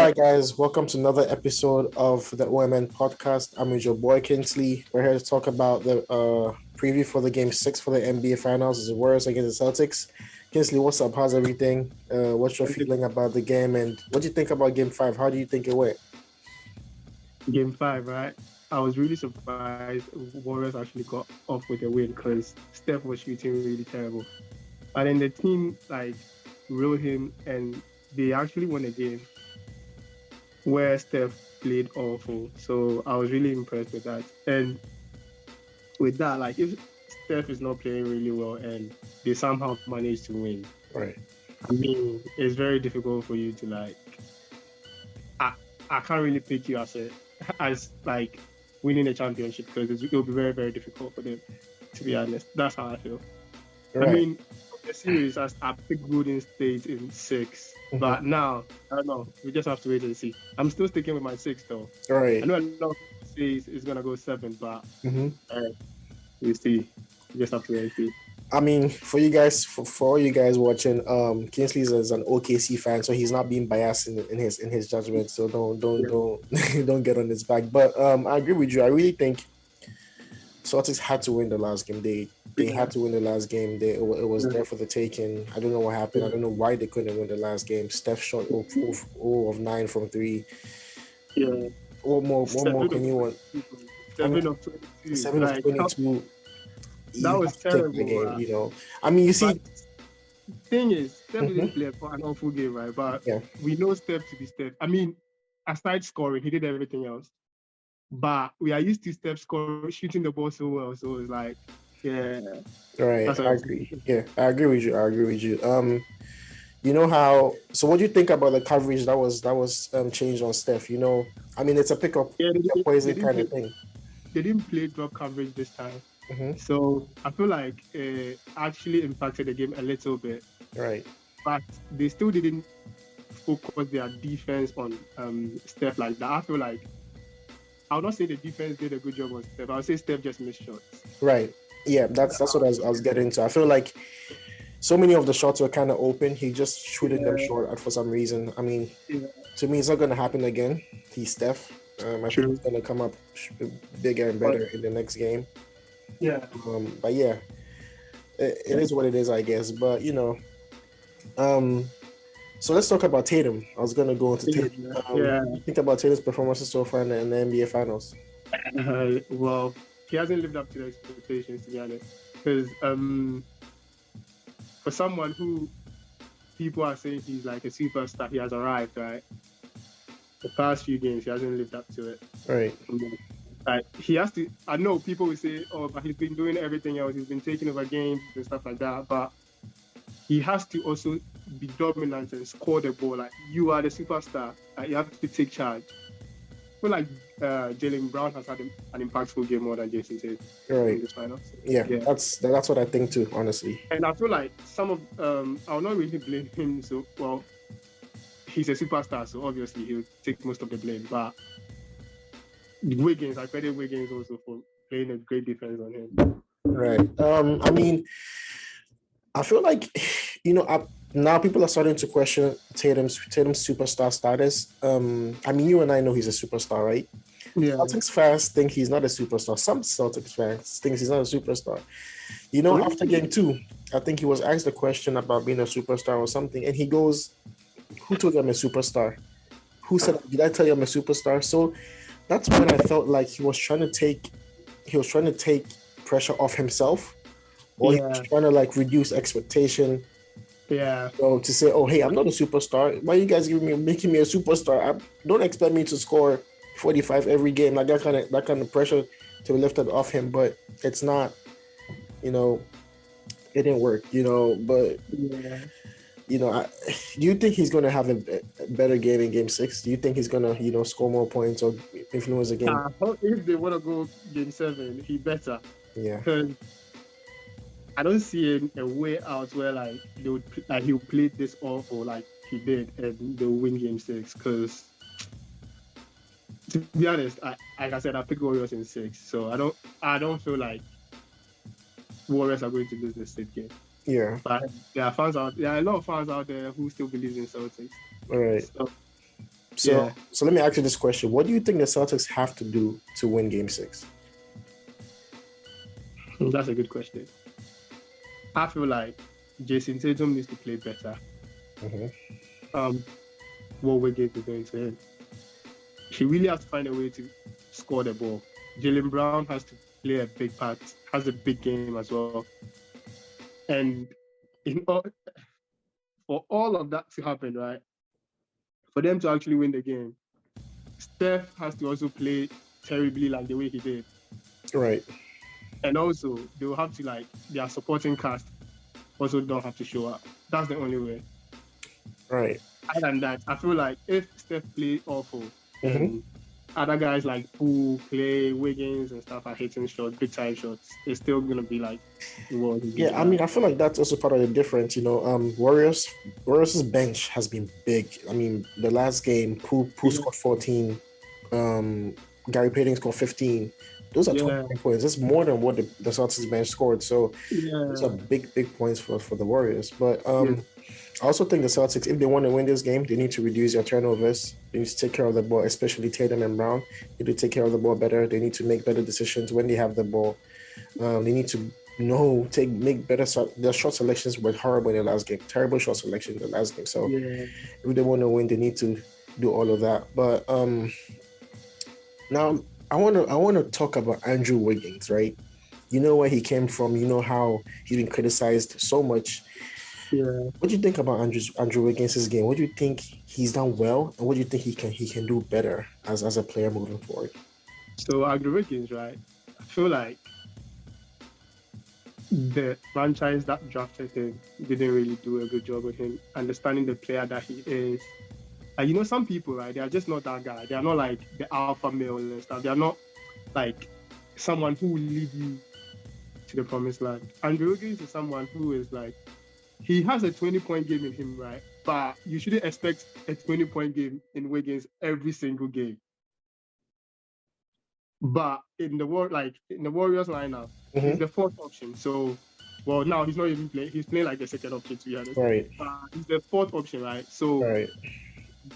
right, guys, welcome to another episode of the OMN podcast. I'm with your boy Kinsley. We're here to talk about the preview for the game 6 for the NBA Finals as the Warriors against the Celtics. Kinsley, what's up? How's everything? What's your feeling about the game, and what do you think about Game 5? How do you think it went? Game 5, right? I was really surprised Warriors actually got off with a win because Steph was shooting really terrible. And then the team reeled him, and they actually won a game where Steph played awful. So I was really impressed with that. And with that, if Steph is not playing really well and they somehow manage to win, Right. I mean, it's very difficult for you to I can't really pick you as winning a championship because it'll be very, very difficult for them, to be honest. That's how I feel. Right. I mean, the series, I picked Golden State in 6, but now, I don't know. We just have to wait and see. I'm still sticking with my 6, though. Right. I know a lot of people say it's going to go 7, but we'll see. We just have to wait and see. I mean, for you guys, for all you guys watching, Kingsley is an OKC fan, so he's not being biased in his judgment. So don't don't get on his back. But I agree with you. I really think Celtics had to win the last game. They had to win the last game. It was there for the taking. I don't know what happened. I don't know why they couldn't win the last game. Steph shot 0 of 9 from 3. Yeah. What more can you want? 7 of 22. 7 of 22. That was terrible. The game, you know. I mean, you see. But the thing is, Steph didn't play for an awful game, right? But we know Steph to be Steph. I mean, aside scoring, he did everything else. But we are used to Steph shooting the ball so well. So it's like, yeah. Right. I agree. Yeah, I agree with you. You know how? So, what do you think about the coverage that was changed on Steph? You know, I mean, it's a pickup, poison kind of thing. They didn't play drop coverage this time. So I feel like it actually impacted the game a little bit. Right. But they still didn't focus their defense on Steph like that. I feel like I would not say the defense did a good job on Steph. I would say Steph just missed shots. Right. Yeah, that's what I was getting to. I feel like so many of the shots were kind of open. He just shooting them short for some reason. I mean, to me, it's not going to happen again. He's Steph. I think he's going to come up bigger and better in the next game. Yeah. But yeah, it is what it is, I guess. But you know, so let's talk about Tatum. I was gonna go into Tatum. What do you think about Tatum's performances so far in the NBA Finals? Well, he hasn't lived up to the expectations, to be honest. Because for someone who people are saying he's like a superstar, he has arrived, right? The past few games, he hasn't lived up to it. Right. He has to. I know people will say, "Oh, but he's been doing everything else. He's been taking over games and stuff like that." But he has to also be dominant and score the ball. Like, you are the superstar. You have to take charge. I feel like Jaylen Brown has had an impactful game more than Jason Tatum in this finals. Yeah, that's what I think too, honestly. And I feel like some of I'll not really blame him. So, well, he's a superstar, so obviously he'll take most of the blame. But Wiggins, I credit Wiggins also for playing a great defense on him. Right. I mean, I feel like, you know, now people are starting to question Tatum's superstar status. I mean, you and I know he's a superstar, right? Yeah. Celtics fans think he's not a superstar. Some Celtics fans think he's not a superstar. You know, after game 2, I think he was asked a question about being a superstar or something, and he goes, "Who told you I'm a superstar? Who said, did I tell you I'm a superstar?" So that's when I felt like he was trying to take pressure off himself, or he was trying to reduce expectation. Yeah. So to say, "Oh, hey, I'm not a superstar. Why are you guys making me a superstar? Don't expect me to score 45 every game." Like that kind of pressure to be lifted off him, but it's not. You know, it didn't work. You know, but. Yeah. You know, do you think he's going to have a better game in Game 6? Do you think he's going to, score more points or influence the game? If they want to go Game 7, he better. Yeah. Because I don't see a way out where he'll play this awful like he did and they'll win Game 6. Because to be honest, like I said, I picked Warriors in 6, so I don't feel like Warriors are going to lose this 6th game. Yeah. But there are a lot of fans out there who still believe in Celtics. All right. So let me ask you this question: what do you think the Celtics have to do to win Game 6? That's a good question. I feel like Jason Tatum needs to play better. What Wiggins is doing to him. He really has to find a way to score the ball. Jaylen Brown has to play a big part, has a big game as well. And for all of that to happen, right, for them to actually win the game, Steph has to also play terribly like the way he did. Right. And also, they will have to, their supporting cast also don't have to show up. That's the only way. Right. Other than that, I feel like if Steph plays awful, then other guys like Poole, Klay, Wiggins, and stuff are hitting shots, big time shots. It's still gonna be like the world. Yeah, I mean, I feel like that's also part of the difference. Warriors' bench has been big. I mean, the last game, Poole scored 14, Gary Payton scored 15. Those are 20 points. That's more than what the Celtics bench scored. So those are big points for the Warriors. But I also think the Celtics, if they want to win this game, they need to reduce their turnovers. They need to take care of the ball, especially Tatum and Brown. They need to take care of the ball better. They need to make better decisions when they have the ball. They need to make better their shot selections were horrible in the last game. Terrible shot selection in the last game. So if they want to win, they need to do all of that. But now I want to talk about Andrew Wiggins, right? You know where he came from. You know how he's been criticized so much. Yeah. What do you think about Andrew Wiggins' game? What do you think he's done well, and what do you think he can do better as a player moving forward? So Andrew Wiggins, right? I feel like the franchise that drafted him didn't really do a good job with him understanding the player that he is. And some people, right? They are just not that guy. They are not like the alpha male and stuff. They are not like someone who will lead you to the promised land. Andrew Wiggins is someone who is like, he has a 20-point game in him, right? But you shouldn't expect a 20-point game in Wiggins every single game. But in the Warriors lineup, he's the fourth option. So, well, now he's not even playing. He's playing like the second option, to be honest. Right. He's the fourth option, right? So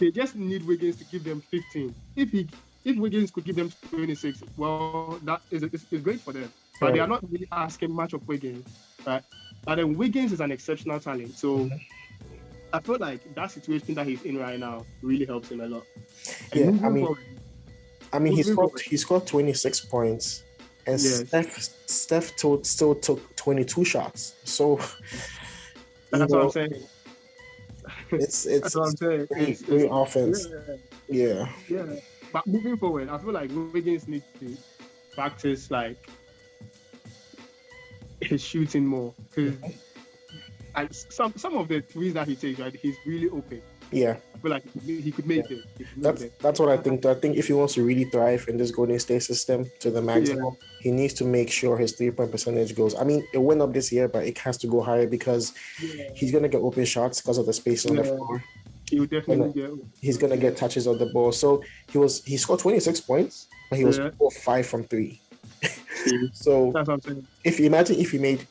they just need Wiggins to give them 15. If Wiggins could give them 26, well, that is great for them. But they are not really asking much of Wiggins, right? But then Wiggins is an exceptional talent. So I feel like that situation that he's in right now really helps him a lot. And he scored 26 points, and Steph still took 22 shots. So that's what I'm saying. It's that's what I'm saying. Great offense. Yeah. But moving forward, I feel like Wiggins needs to practice his shooting more, because some of the threes that he takes, right, he's really open. Yeah, I feel like he could make it. That's what I think. I think if he wants to really thrive in this Golden State system to the maximum, he needs to make sure his 3-point percentage goes. I mean, it went up this year, but it has to go higher because he's gonna get open shots because of the space on the floor. He would definitely he's gonna get touches of the ball. So he scored 26 points, but he was 5 from 3. So that's what I'm saying. If he made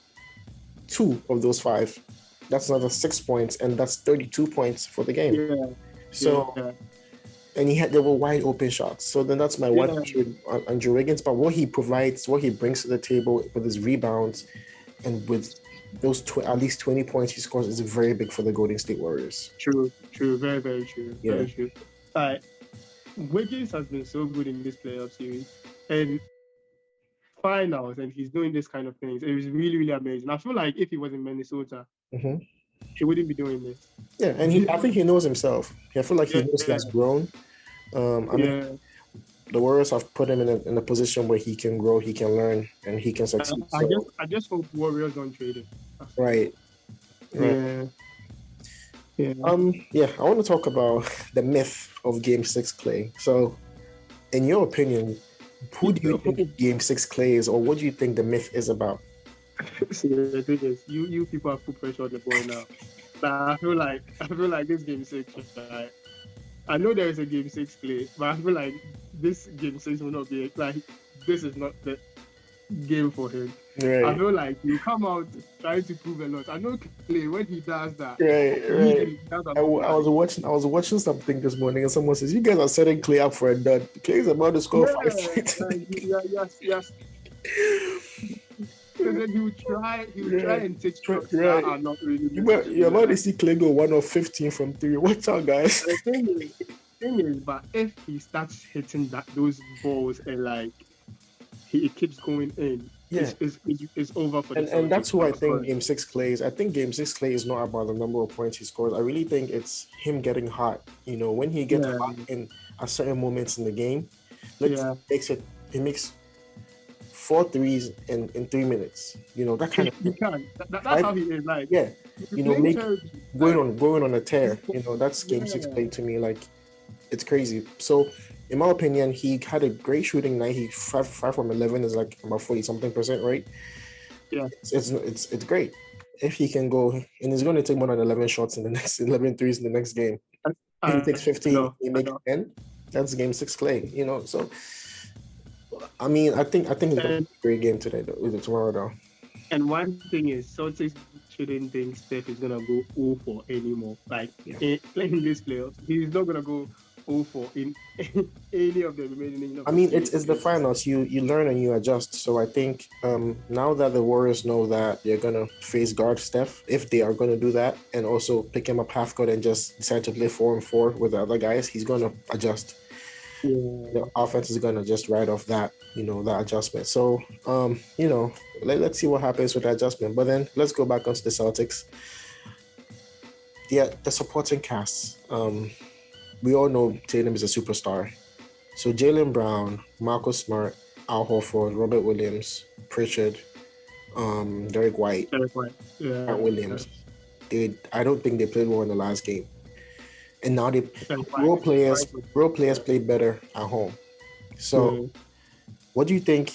2 of those 5, that's another 6 points, and that's 32 points for the game. And there were wide open shots. So then that's my one issue with Andrew Wiggins. But what he provides, what he brings to the table with his rebounds, and with those at least 20 points he scores is very big for the Golden State Warriors. True, very, very true. Yeah. Very true. Wiggins has been so good in this playoff series, and finals, and he's doing this kind of things. It was really, really amazing. I feel like if he was in Minnesota, he wouldn't be doing this. Yeah, and I think he knows himself. I feel like he knows he has grown. The Warriors have put him in a position where he can grow, he can learn, and he can succeed. I just hope Warriors don't trade him. Right. Yeah. I want to talk about the myth of Game 6 Klay. So, in your opinion, who do you think Game 6 Klay is, or what do you think the myth is about? See, the thing is, you people have put pressure on the boy now. But I feel like this Game 6, right? I know there is a Game 6 Klay, but I feel like this Game 6 will not be like, this is not the game for him. Right. I feel like you come out trying to prove a lot. I know Klay, when he does that, Right. usually he does a lot. I was watching something this morning, and someone says, "You guys are setting Clay up for a dud. Clay's about to score 5 points." Yes. And then he would try and take shots Right. that are not really You're about to see Clay go 1 of 15 from 3. Watch out, guys. The thing is, but if he starts hitting those balls and like it keeps going in, it's over for the Celtics. And that's who I think Game 6 Clay is. I think Game 6 Clay is not about the number of points he scores. I really think it's him getting hot. You know, when he gets hot in at certain moments in the game, he makes 4 threes in 3 minutes. You know, that kind of thing. That's how he is. Like, you know, going on a tear. You know, that's Game 6 Clay to me. Like, it's crazy. So, in my opinion, he had a great shooting night. He 5 from 11 is like about 40-something%, right? Yeah, it's great if he can go, and he's going to take more than 11 shots in the next 11 threes in the next game. If he takes 15, he makes 10. That's Game 6 Clay. You know, so I mean, I think he's going to be a great game today, though, tomorrow, though. And one thing is, Celtics shouldn't think Steph is gonna go 0 for anymore. Like playing this playoffs, he's not gonna go 0 for in any of the remaining. I mean, it's the finals. You learn and you adjust. So I think now that the Warriors know that they're gonna face guard Steph, if they are gonna do that, and also pick him up half court and just decide to play 4-on-4 with the other guys, he's gonna adjust. The offense is gonna just ride off that, that adjustment. So, let's see what happens with that adjustment. But then let's go back onto the Celtics. Yeah, the supporting cast. We all know Tatum is a superstar. So Jaylen Brown, Marcus Smart, Al Horford, Robert Williams, Pritchard, Derek White, Grant Williams. I don't think they played well in the last game. And now role players play better at home. So what do you think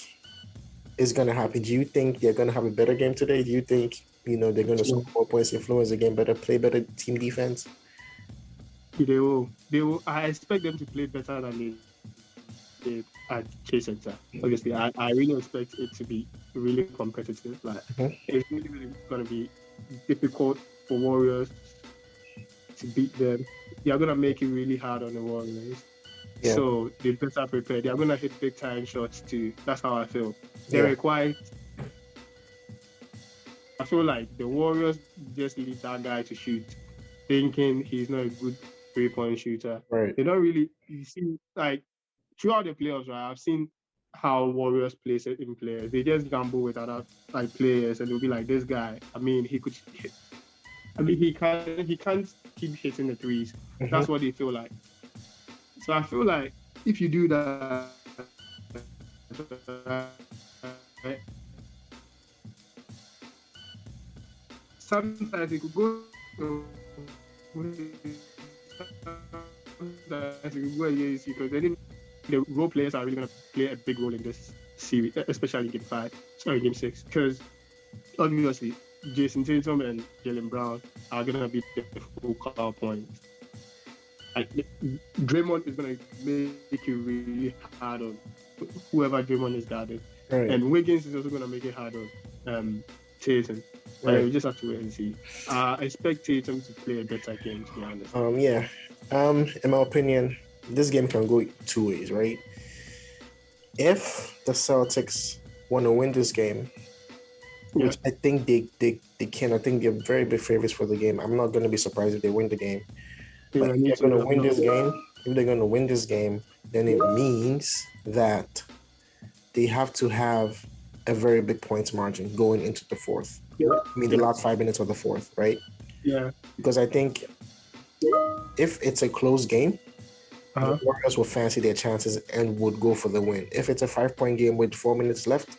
is going to happen? Do you think they're going to have a better game today? Do you think, they're going to score 4 points, influence the game better, play better team defense? They will. I expect them to play better than they did at Chase Center. Obviously, I really expect it to be really competitive. Like, it's really, really going to be difficult for Warriors to beat them. They are going to make it really hard on the Warriors. Yeah. So they better prepare. They are going to hit big time shots too. That's how I feel. Derek White. I feel like the Warriors just leave that guy to shoot, thinking he's not a good 3-point shooter. Right. They don't really. You see, like throughout the playoffs, right? I've seen how Warriors play certain players. They just gamble with other players, and they'll be like, "This guy. I mean, he could hit. I mean, he can't keep hitting the threes." That's what they feel like. So I feel like if you do that, sometimes it could go. Because then the role players are really going to play a big role in this series, especially Game 6. Because obviously, Jason Tatum and Jaylen Brown are going to be the focal point. Draymond is going to make it really hard on whoever Draymond is guarding. Right. And Wiggins is also going to make it hard on Tatum. Right. We just have to wait and see. I expect Tatum to play a better game, to be honest. In my opinion, this game can go 2 ways, right? If the Celtics want to win this game, which I think they can. I think they're very big favorites for the game. I'm not going to be surprised if they win the game. But if they're going to win this game, then it means that they have to have a very big points margin going into the fourth. I mean, the last 5 minutes of the fourth, right? Yeah. Because I think if it's a close game, the Warriors will fancy their chances and would go for the win. If it's a 5-point game with 4 minutes left,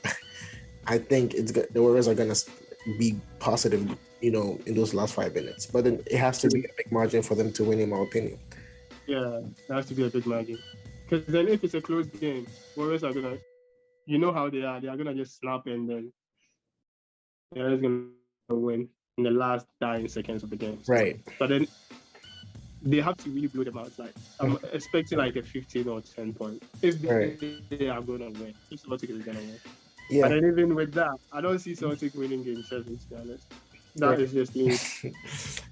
I think the Warriors are going to be positive, in those last 5 minutes. But then it has to be a big margin for them to win, in my opinion. Yeah, it has to be a big margin. Because then if it's a close game, Warriors are going to, you know how they are. They are going to just snap and then they're just going to win in the last dying seconds of the game. Right. But then they have to really blow them out. Like, I'm expecting like a 15 or 10 point. If they are going to win, if Celtics is going to win. Yeah. But then even with that, I don't see Celtic winning game 7, to be honest. That is just me.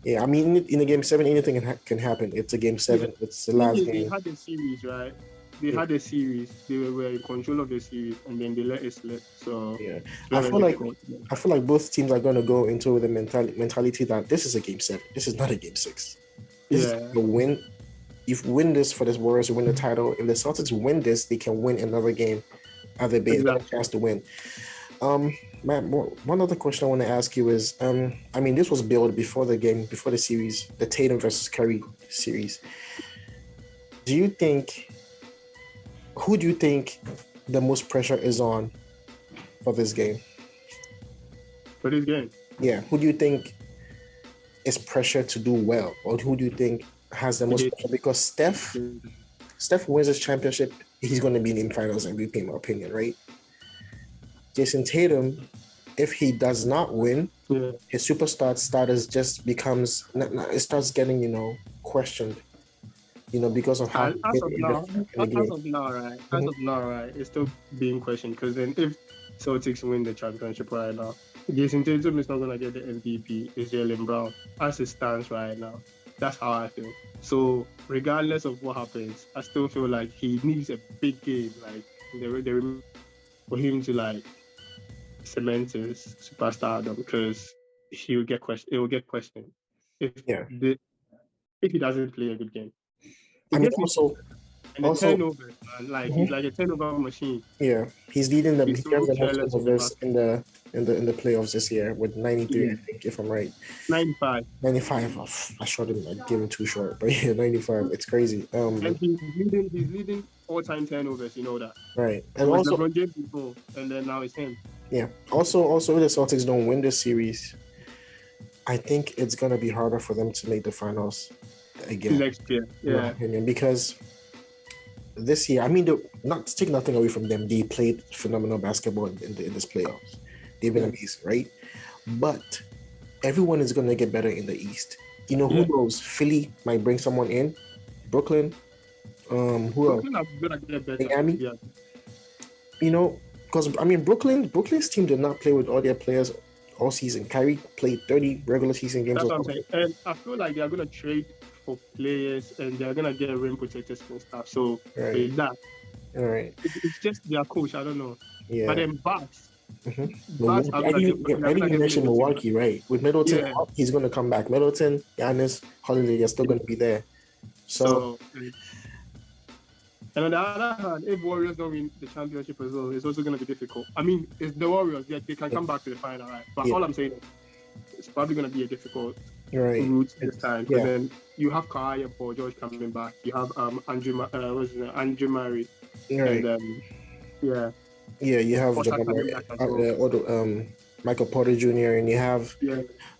Yeah, I mean, in a game 7, anything can happen. It's a game 7. It's the last They game. had a series, right? They had a series. They were in control of the series, and then they let it slip. So Yeah, I feel like both teams are going to go into the mentality that this is a game 7. This is not a game 6. This is a win. If you win this for this Warriors to win the title, if the Celtics win this, they can win another game at the base. They have a chance to win. Matt, one other question I want to ask you is, I mean, this was built before the series, the Tatum versus Curry series. Who do you think the most pressure is on for this game? For this game? Yeah. Who do you think is pressure to do well? Or who do you think has the most pressure? Because Steph wins his championship, he's going to be in finals MVP, in my opinion, right? Jason Tatum, if he does not win, his superstar status just becomes, it starts getting, questioned. Because of how as of now, it's still being questioned, because then if Celtics win the championship right now, Jason Tatum is not going to get the MVP. It's Jaylen Brown. As it stands right now, that's how I feel. So regardless of what happens, I still feel like he needs a big game, like for him to cement his superstardom, because he will get questioned. It will get questioned if he doesn't play a good game. Turnovers, man. He's like a turnover machine. Yeah, he's leading them. He has the most turnovers in the playoffs this year with 93, I think, if I'm right. 95. 95. Oh, I short him. I gave him too short, but yeah, 95. It's crazy. And he's leading all-time turnovers. You know that, right? And also LeBron James before, and then now it's him. Yeah. Also, if the Celtics don't win this series, I think it's gonna be harder for them to make the finals again next year. Yeah. In my opinion, because this year, I mean, not to take nothing away from them, they played phenomenal basketball in this playoffs. They've been amazing, right? But everyone is gonna get better in the East. Who knows? Philly might bring someone in. Brooklyn. Who else? Miami. Yeah. Because I mean, Brooklyn's team did not play with all their players all season. Kyrie played 30 regular season games. That's what I'm saying. And I feel like they are going to trade for players, and they're going to get rim protectors and stuff. So with that, all right, it's just their coach. I don't know. Yeah. But then Bucks. I didn't mention Milwaukee, right? With Middleton, he's going to come back. Middleton, Giannis, Holiday, they're still going to be there. So and on the other hand, if Warriors don't win the championship as well, it's also going to be difficult. I mean, it's the Warriors. They can come back to the final, right? But all I'm saying is it's probably going to be a difficult route this time. But then you have Kawhi and Paul George coming back. You have Andrew Murray. Right. And you have Michael Porter Jr. and you have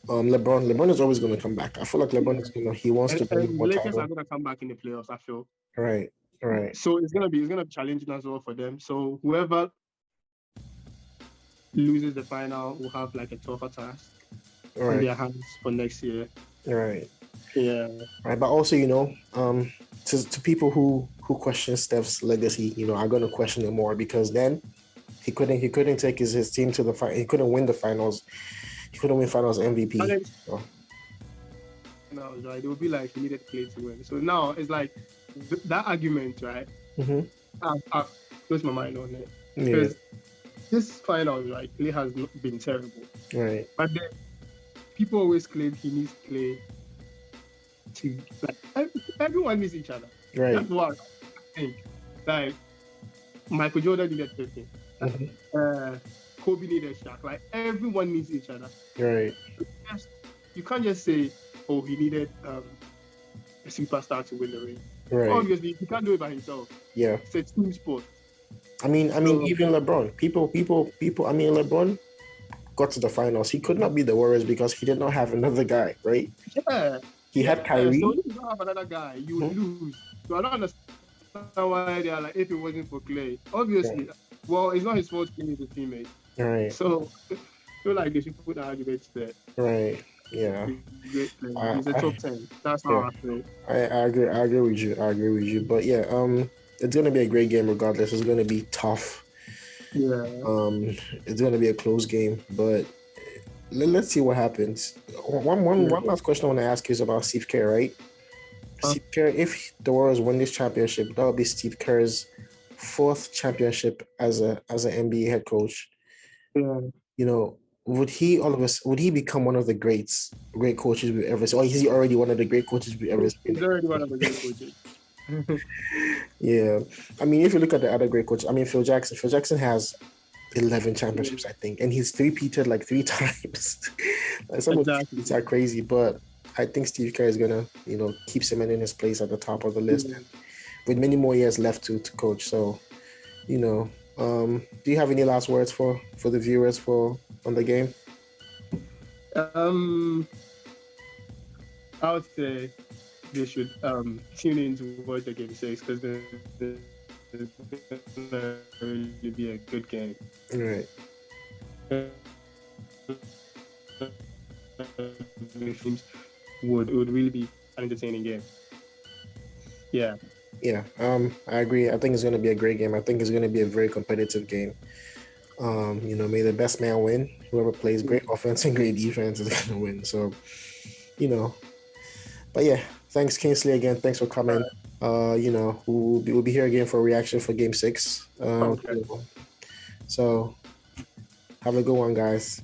LeBron. LeBron is always going to come back. I feel like LeBron is he wants to bring more Lakers are going to come back in the playoffs, I feel. Right. So it's gonna be challenging as well for them. So whoever loses the final will have a tougher task on their hands for next year. Right. Yeah. Right, but also to people who question Steph's legacy, are going to question it more, because then he couldn't take his team to the final. He couldn't win the finals. He couldn't win finals MVP. Right? It would be like he needed Klay to win. So now it's like that argument, right? Mm-hmm. I've closed my mind on it, because this finals, right? Klay has been terrible, right? But then people always claim he needs Klay to everyone needs each other, right? That's what I think. Michael Jordan needed Pippen, Kobe needed Shaq. Everyone needs each other, right? You can't just say, oh, he needed a superstar to win the ring. Right. Obviously, he can't do it by himself. Yeah. It's a team sport. I mean, even LeBron. People. I mean, LeBron got to the finals. He could not beat the Warriors because he did not have another guy, right? Yeah. He had Kyrie. So if you don't have another guy, you would lose. So I don't understand why they are if it wasn't for Klay. Obviously, well, it's not his fault. Klay is a teammate. Right. So I feel like they should put the arguments there. Right. Yeah. He's a top 10. That's how I feel. I agree with you. But yeah, it's gonna be a great game regardless. It's gonna be tough. Yeah. It's going to be a close game, but let's see what happens. One last question I want to ask you is about Steve Kerr, right? Steve Kerr, if the Warriors win this championship, that will be Steve Kerr's fourth championship as an NBA head coach. Yeah. You know, would he become one of the great coaches we've ever seen? Or is he already one of the great coaches we've ever seen? He's already one of the great coaches. Yeah. I mean, if you look at the other great coaches, I mean, Phil Jackson. Phil Jackson has 11 championships, I think, and he's three-peated like 3 times. Like, some of these are crazy, but I think Steve Kerr is gonna, keep cementing his place at the top of the list, with many more years left to coach. So, do you have any last words for the viewers on the game? I would say they should tune in to watch the game 6 because it's gonna really be a good game. Right. Would really be an entertaining game. Yeah. Yeah. I agree. I think it's going to be a great game. I think it's going to be a very competitive game. May the best man win. Whoever plays great offense and great defense is going to win. So, but yeah, thanks Kingsley again. Thanks for coming. We'll be here again for a reaction for Game 6. Okay. So have a good one, guys.